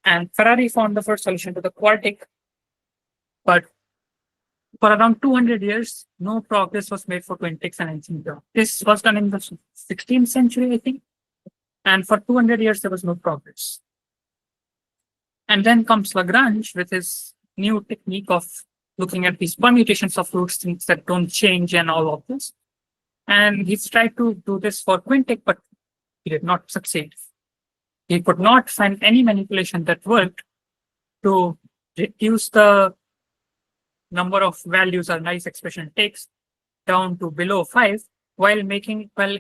and Ferrari found the first solution to the quartic. But for around 200 years, no progress was made for quintics and algebra. This was done in the 16th century, I think, and for 200 years there was no progress. And then comes Lagrange with his new technique of looking at these permutations of roots, things that don't change and all of this. And he's tried to do this for quintic, but he did not succeed. He could not find any manipulation that worked to reduce the number of values a nice expression takes down to below 5 while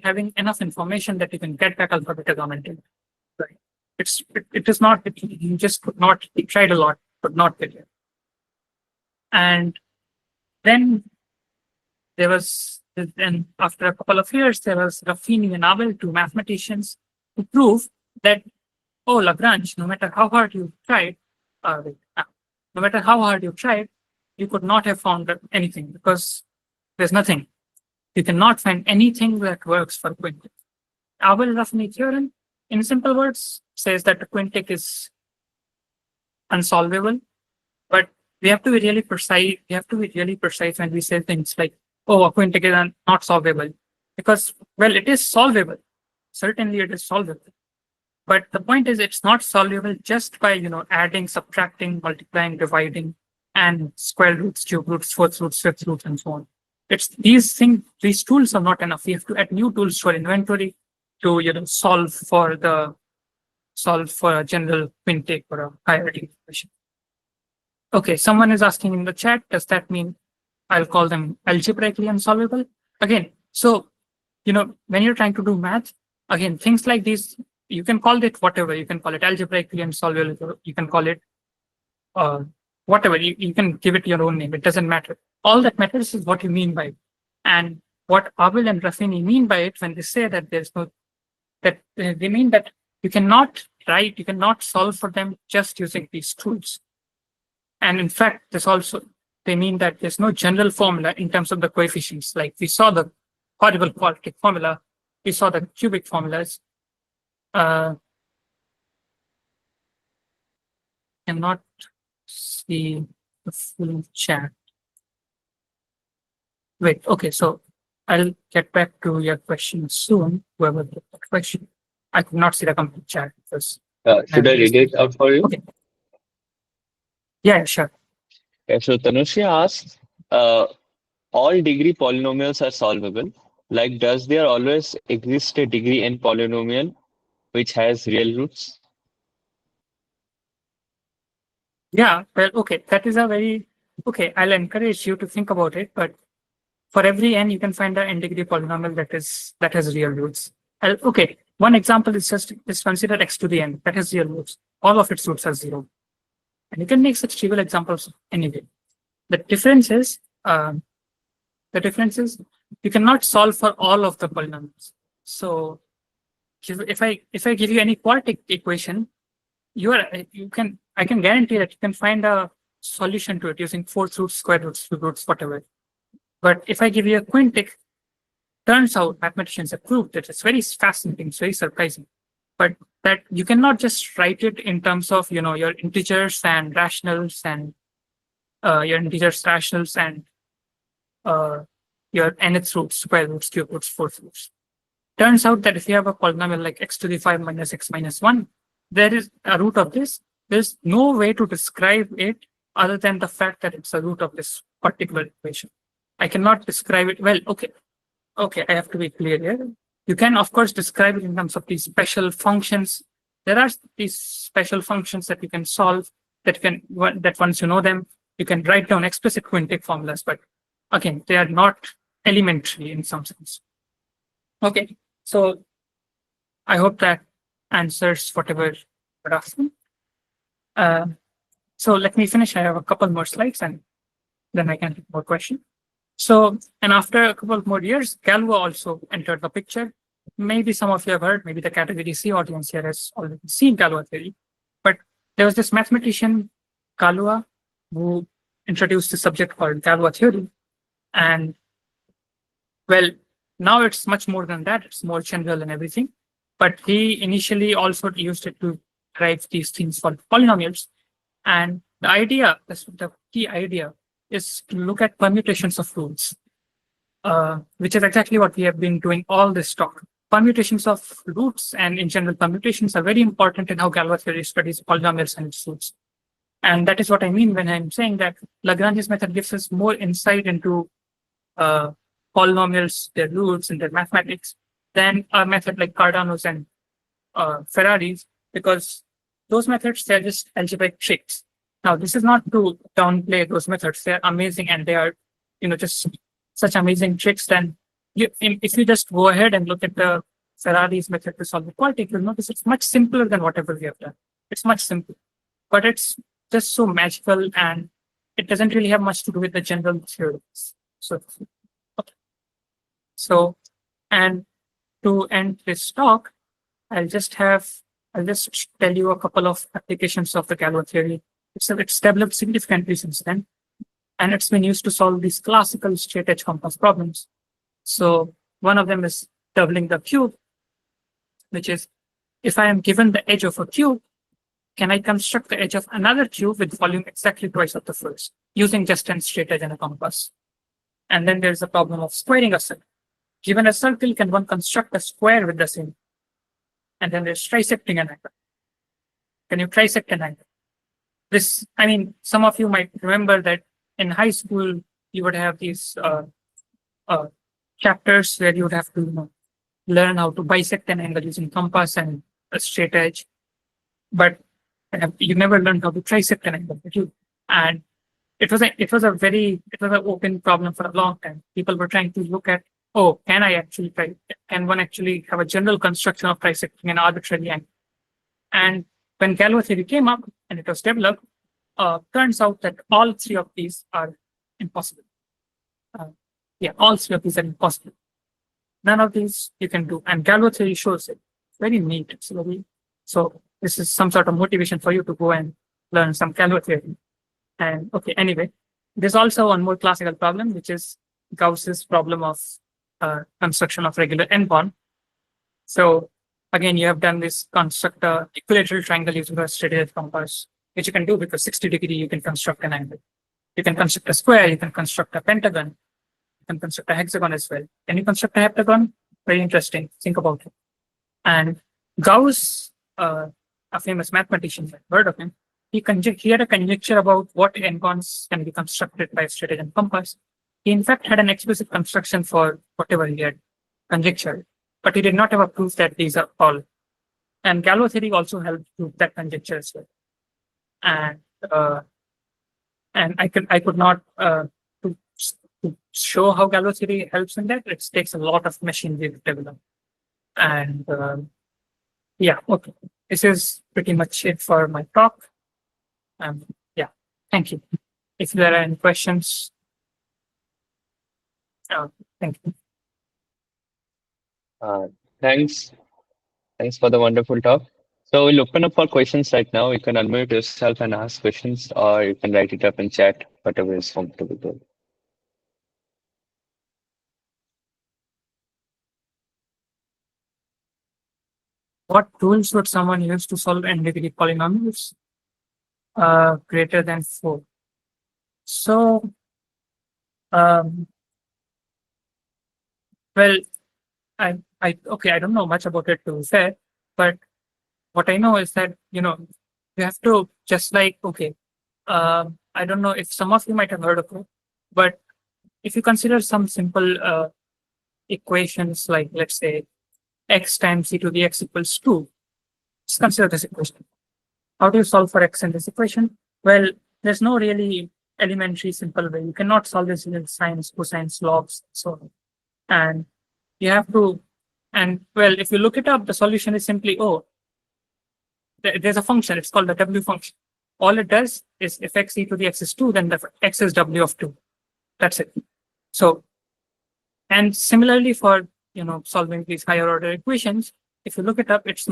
having enough information that you can get back alphabetic commenting. Right. It is not, he just could not, he tried a lot, but not get it. And then there was, then after a couple of years, there was Ruffini and Abel, two mathematicians, who prove that, oh, Lagrange, no matter how hard you tried, no matter how hard you tried, you could not have found anything because there's nothing. You cannot find anything that works for quintic. Abel-Ruffini theorem, in simple words, says that the quintic is unsolvable, but we have to be really precise. We have to be really precise when we say things like, oh, a quintic is not solvable, because, well, it is solvable. Certainly it is solvable. But the point is, it's not solvable just by, adding, subtracting, multiplying, dividing, and square roots, cube roots, fourth roots, fifth roots, and so on. It's these tools are not enough. We have to add new tools to our inventory to, solve for a general quintic or a hierarchy equation. Okay, someone is asking in the chat, does that mean I'll call them algebraically unsolvable? Again, so, when you're trying to do math, again, things like these, you can call it whatever. You can call it algebraically unsolvable. You can call it whatever. You can give it your own name. It doesn't matter. All that matters is what you mean by it. And what Abel and Ruffini mean by it when they say that they mean that you cannot write, you cannot solve for them just using these tools. And in fact, they mean that there's no general formula in terms of the coefficients. Like we saw the horrible quartic formula, we saw the cubic formulas. Cannot see the full chat. Wait, okay, so I'll get back to your question soon, whoever did that question. I could not see the complete chat because should I read it out for you? Okay. Yeah, sure. Okay, so Tanushya asks, all degree polynomials are solvable. Like, does there always exist a degree n polynomial which has real roots? Yeah, well, okay, that is okay, I'll encourage you to think about it, but for every n, you can find an n degree polynomial that has real roots. Okay, one example is just consider x to the n, that has real roots. All of its roots are 0. And you can make such trivial examples anyway. The difference is you cannot solve for all of the polynomials. So if I give you any quartic equation, I can guarantee that you can find a solution to it using fourth roots, square roots, cube roots, whatever. But if I give you a quintic, turns out mathematicians have proved that it's very fascinating, it's very surprising. But that you cannot just write it in terms of your integers and rationals and your nth roots, square roots, cube roots, fourth roots. Turns out that if you have a polynomial like x to the 5 minus x minus 1, there is a root of this. There's no way to describe it other than the fact that it's a root of this particular equation. I cannot describe it. Well, okay, I have to be clear here. You can, of course, describe it in terms of these special functions. There are these special functions that you can solve that once you know them, you can write down explicit quintic formulas, but again, they are not elementary in some sense. Okay, so I hope that answers whatever you're asking. So let me finish. I have a couple more slides and then I can take more questions. So, and after a couple more years, Galois also entered the picture. Maybe some of you have heard, maybe the category C audience here has already seen Galois theory, but there was this mathematician, Galois, who introduced a subject called Galois theory. And Well, now it's much more than that. It's more general and everything. But he initially also used it to derive these things called polynomials. And the idea, the key idea, is to look at permutations of roots, which is exactly what we have been doing all this talk. Permutations of roots and in general permutations are very important in how Galois theory studies polynomials and its roots. And that is what I mean when I'm saying that Lagrange's method gives us more insight into polynomials, their roots, and their mathematics than a method like Cardano's and Ferrari's, because those methods, they're just algebraic tricks. Now, this is not to downplay those methods. They're amazing and they are, just such amazing tricks. Then if you just go ahead and look at the Ferrari's method to solve the quartic, you'll notice it's much simpler than whatever we have done. It's much simpler, but it's just so magical and it doesn't really have much to do with the general theories. So, okay. So, and to end this talk, I'll just tell you a couple of applications of the Galois theory. It's developed significantly since then, and it's been used to solve these classical straight edge compass problems. So one of them is doubling the cube, which is if I am given the edge of a cube, can I construct the edge of another cube with volume exactly twice of the first, using just a straight edge and a compass? And then there's the problem of squaring a circle. Given a circle, can one construct a square with the same? And then there's trisecting an angle. Can you trisect an angle? Some of you might remember that in high school, you would have these chapters where you would have to learn how to bisect an angle using compass and a straight edge. But you never learned how to trisect an angle, did you? And it was an open problem for a long time. People were trying to look at, can one actually have a general construction of trisecting an arbitrary angle? And when Galois theory came up and it was developed, turns out that all three of these are impossible. All three of these are impossible. None of these you can do. And Galois theory shows it. Very neat. So this is some sort of motivation for you to go and learn some Galois theory. And okay, anyway, there's also one more classical problem, which is Gauss's problem of construction of regular n-bond. So again, you have done this construct a equilateral triangle using a straight edge compass, which you can do because 60-degree you can construct an angle. You can construct a square, you can construct a pentagon, you can construct a hexagon as well. Can you construct a heptagon? Very interesting. Think about it. And Gauss, a famous mathematician, I've heard of him, he had a conjecture about what n-bonds can be constructed by a straight edge and compass. He in fact had an explicit construction for whatever he had conjectured, but he did not have a proof that these are all. And Galois theory also helped prove that conjecture as well. And I could not to show how Galois theory helps in that. It takes a lot of machinery to develop. And okay. This is pretty much it for my talk. Thank you. If there are any questions, thank you. Thanks for the wonderful talk. So we'll open up for questions right now. You can unmute yourself and ask questions, or you can write it up in chat, whatever is comfortable with. What tools would someone use to solve n-degree polynomials greater than 4? So, well, I don't know much about it, to be fair, but what I know is that, you have to just like, I don't know if some of you might have heard of it, but if you consider some simple equations like, let's say, x times e to the x equals 2, just consider this equation. How do you solve for x in this equation? Well, there's no really elementary simple way. You cannot solve this in sines, cosines, logs, and so on. And you have to, if you look it up, the solution is simply, there's a function, it's called the w function. All it does is if x e to the x is 2, then the x is w of 2. That's it. So, and similarly for, solving these higher order equations, if you look it up, it's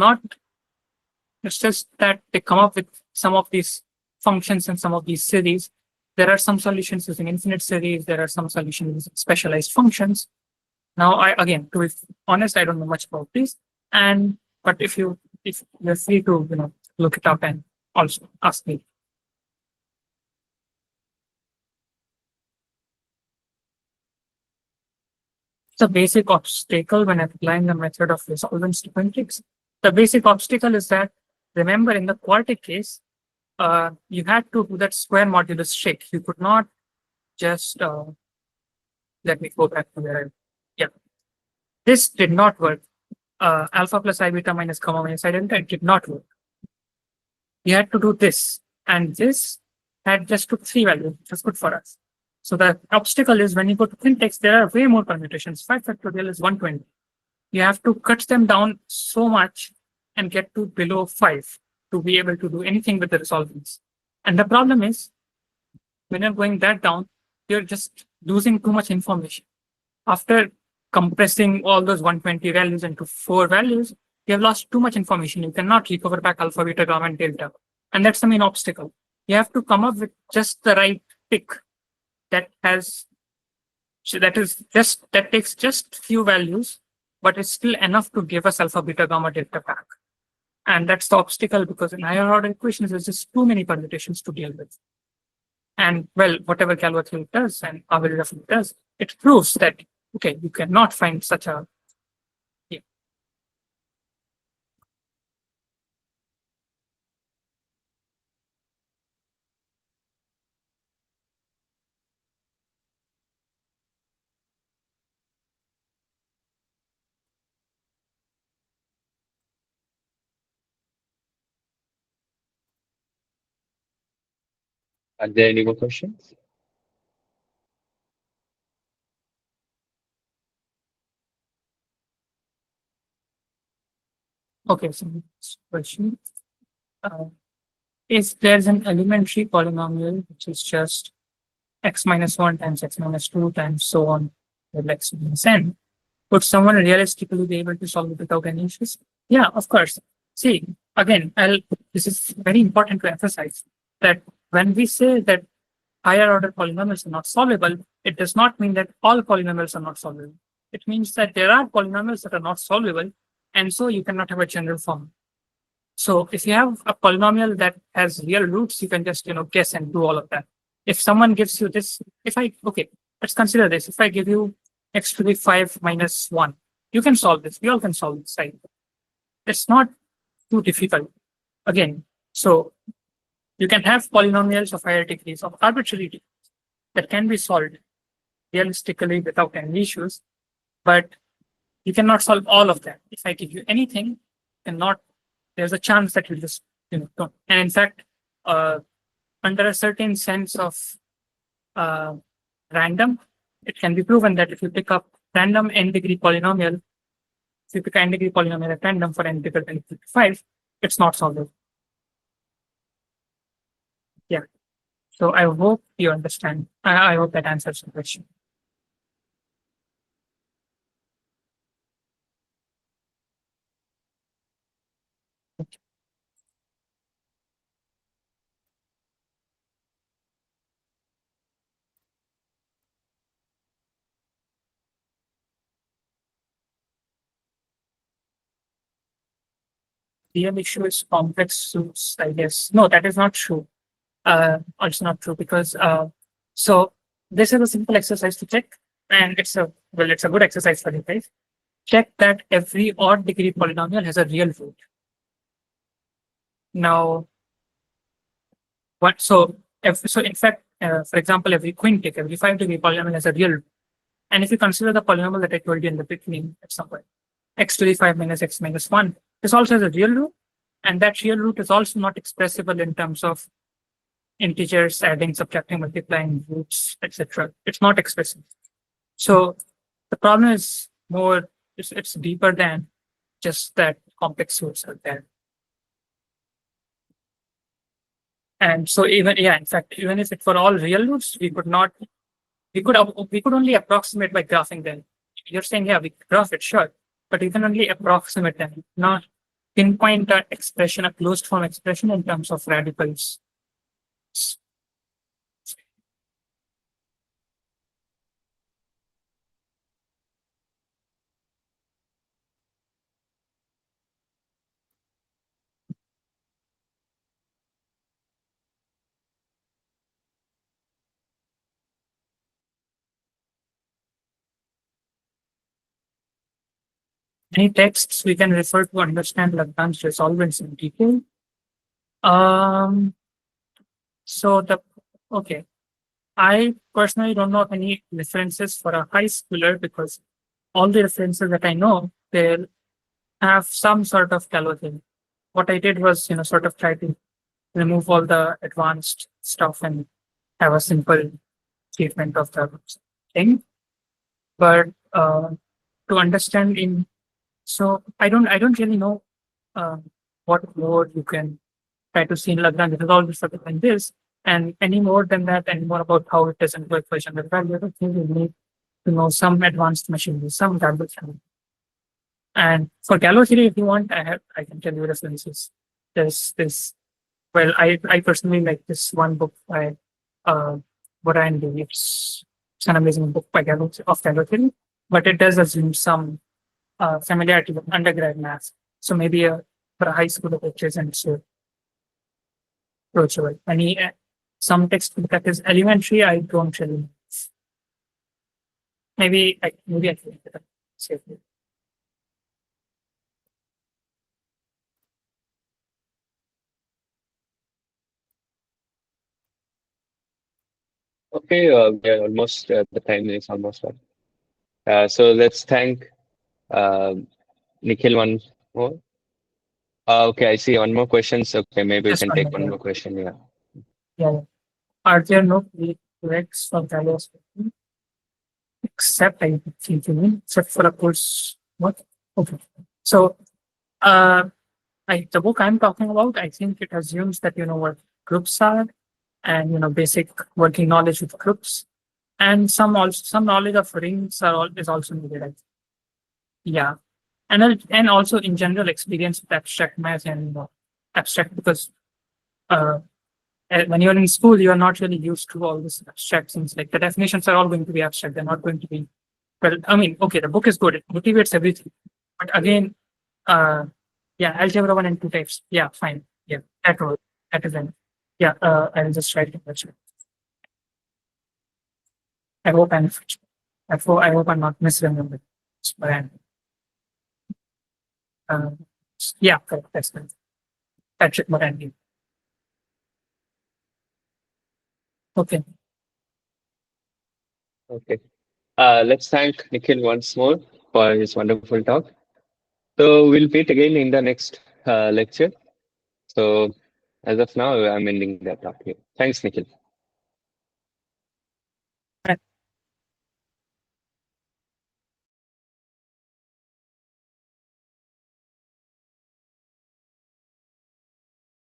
just that they come up with some of these functions and some of these series. There are some solutions using infinite series. There are some solutions using specialized functions. Now, again, to be honest, I don't know much about this, but if you're free to look it up and also ask me. The basic obstacle when applying the method of resolvents to quadratics. The basic obstacle is that, remember, in the quartic case, you had to do that square modulus trick. You could not just let me go back to where I. Yeah, this did not work. Alpha plus I beta minus gamma minus I delta, it did not work. You had to do this, and this had just took 3 values, which was good for us. So the obstacle is when you go to quintex, there are way more permutations. 5 factorial is 120. You have to cut them down so much and get to below 5 to be able to do anything with the resolvents. And the problem is, when you're going that down, you're just losing too much information. After compressing all those 120 values into 4 values, you have lost too much information. You cannot recover back alpha, beta, gamma, and delta. And that's the main obstacle. You have to come up with just the right pick that takes just few values, but it's still enough to give us alpha, beta, gamma, delta back. And that's the obstacle, because in higher order equations, there's just too many permutations to deal with. And well, whatever Calvert-Hill does and Average does, it proves that, okay, you cannot find such a. Yeah. Are there any more questions? Okay, so next question. If there's an elementary polynomial which is just x minus 1 times x minus 2 times so on with x minus n, would someone realistically be able to solve it without any issues? Yeah, of course. See, again, this is very important to emphasize that when we say that higher order polynomials are not solvable, it does not mean that all polynomials are not solvable. It means that there are polynomials that are not solvable, and so you cannot have a general form. So if you have a polynomial that has real roots, you can just guess and do all of that. If someone gives you this, okay, let's consider this. If I give you x to the 5 minus 1, you can solve this. We all can solve this, right? It's not too difficult. Again, so you can have polynomials of higher degrees of arbitrary degrees that can be solved realistically without any issues, but you cannot solve all of that. If I give you anything, there's a chance that you just don't. And in fact, under a certain sense of random, it can be proven that if you pick up random n degree polynomial, if you pick n degree polynomial at random for n bigger than 5, it's not solvable. Yeah. So I hope you understand. I hope that answers the question. Real issue is complex suits, I guess. No, that is not true. Also not true, because so this is a simple exercise to check, and it's a good exercise for you guys. Check that every odd degree polynomial has a real root. Now, so in fact, for example, every quintic, every 5 degree polynomial has a real root. And if you consider the polynomial that I told you in the beginning at some point, x to the 5 minus x minus 1, this also has a real root, and that real root is also not expressible in terms of integers, adding, subtracting, multiplying, roots, etc. It's not expressible. So the problem is more, it's deeper than just that complex roots are there. And so in fact, even if it were all real roots, we could only approximate by graphing them. You're saying, yeah, we graph it, sure, but you can only approximate them, not pinpoint an expression, a closed form expression in terms of radicals. Any texts we can refer to understand Lagrange resolvents in detail. Um, so the okay, I personally don't know any references for a high schooler because all the references that I know they have some sort of calorie. What I did was, sort of try to remove all the advanced stuff and have a simple statement of the thing. But to understand in so I don't really know what more you can try to see in Lagrange. It is all something like this. And any more than that, and more about how it doesn't work for general value, I don't think you need to know some advanced machinery, some garbage. And for Galo theory, if you want, I can tell you references. There's this. Well, I personally like this one book by Brian Lee. It's an amazing book by Galo theory, but it does assume some familiarity with undergrad math. So maybe for a high school it isn't so approachable. Any some textbook that is elementary, I don't really know. Maybe I can look it up safely. Okay, we are almost the time is almost up. So let's thank uh, Nikhil one more. Okay, I see one more questions. Okay, maybe we Just can one take minute. one more question. Yeah. Yeah. Are there no prereqs for Galo except I think you mean except for a course what? Okay. So the book I'm talking about, I think it assumes that you know what groups are and basic working knowledge with groups and some knowledge of rings is also needed. I think. Yeah. And also in general experience with abstract math and abstract because uh, when you're in school, you're not really used to all this abstract things. Like the definitions are all going to be abstract. They're not going to be, well, I mean, okay, the book is good. It motivates everything. But again, yeah, algebra 1 and 2 types. Yeah, fine. Yeah, that role. That is it. Yeah, I'll just write it. I hope I hope I'm not misremembering. But, uh, yeah, correct. That's good. That's it, what I mean. Okay. Okay. Let's thank Nikhil once more for his wonderful talk. So we'll meet again in the next lecture. So as of now, I'm ending that talk here. Thanks, Nikhil.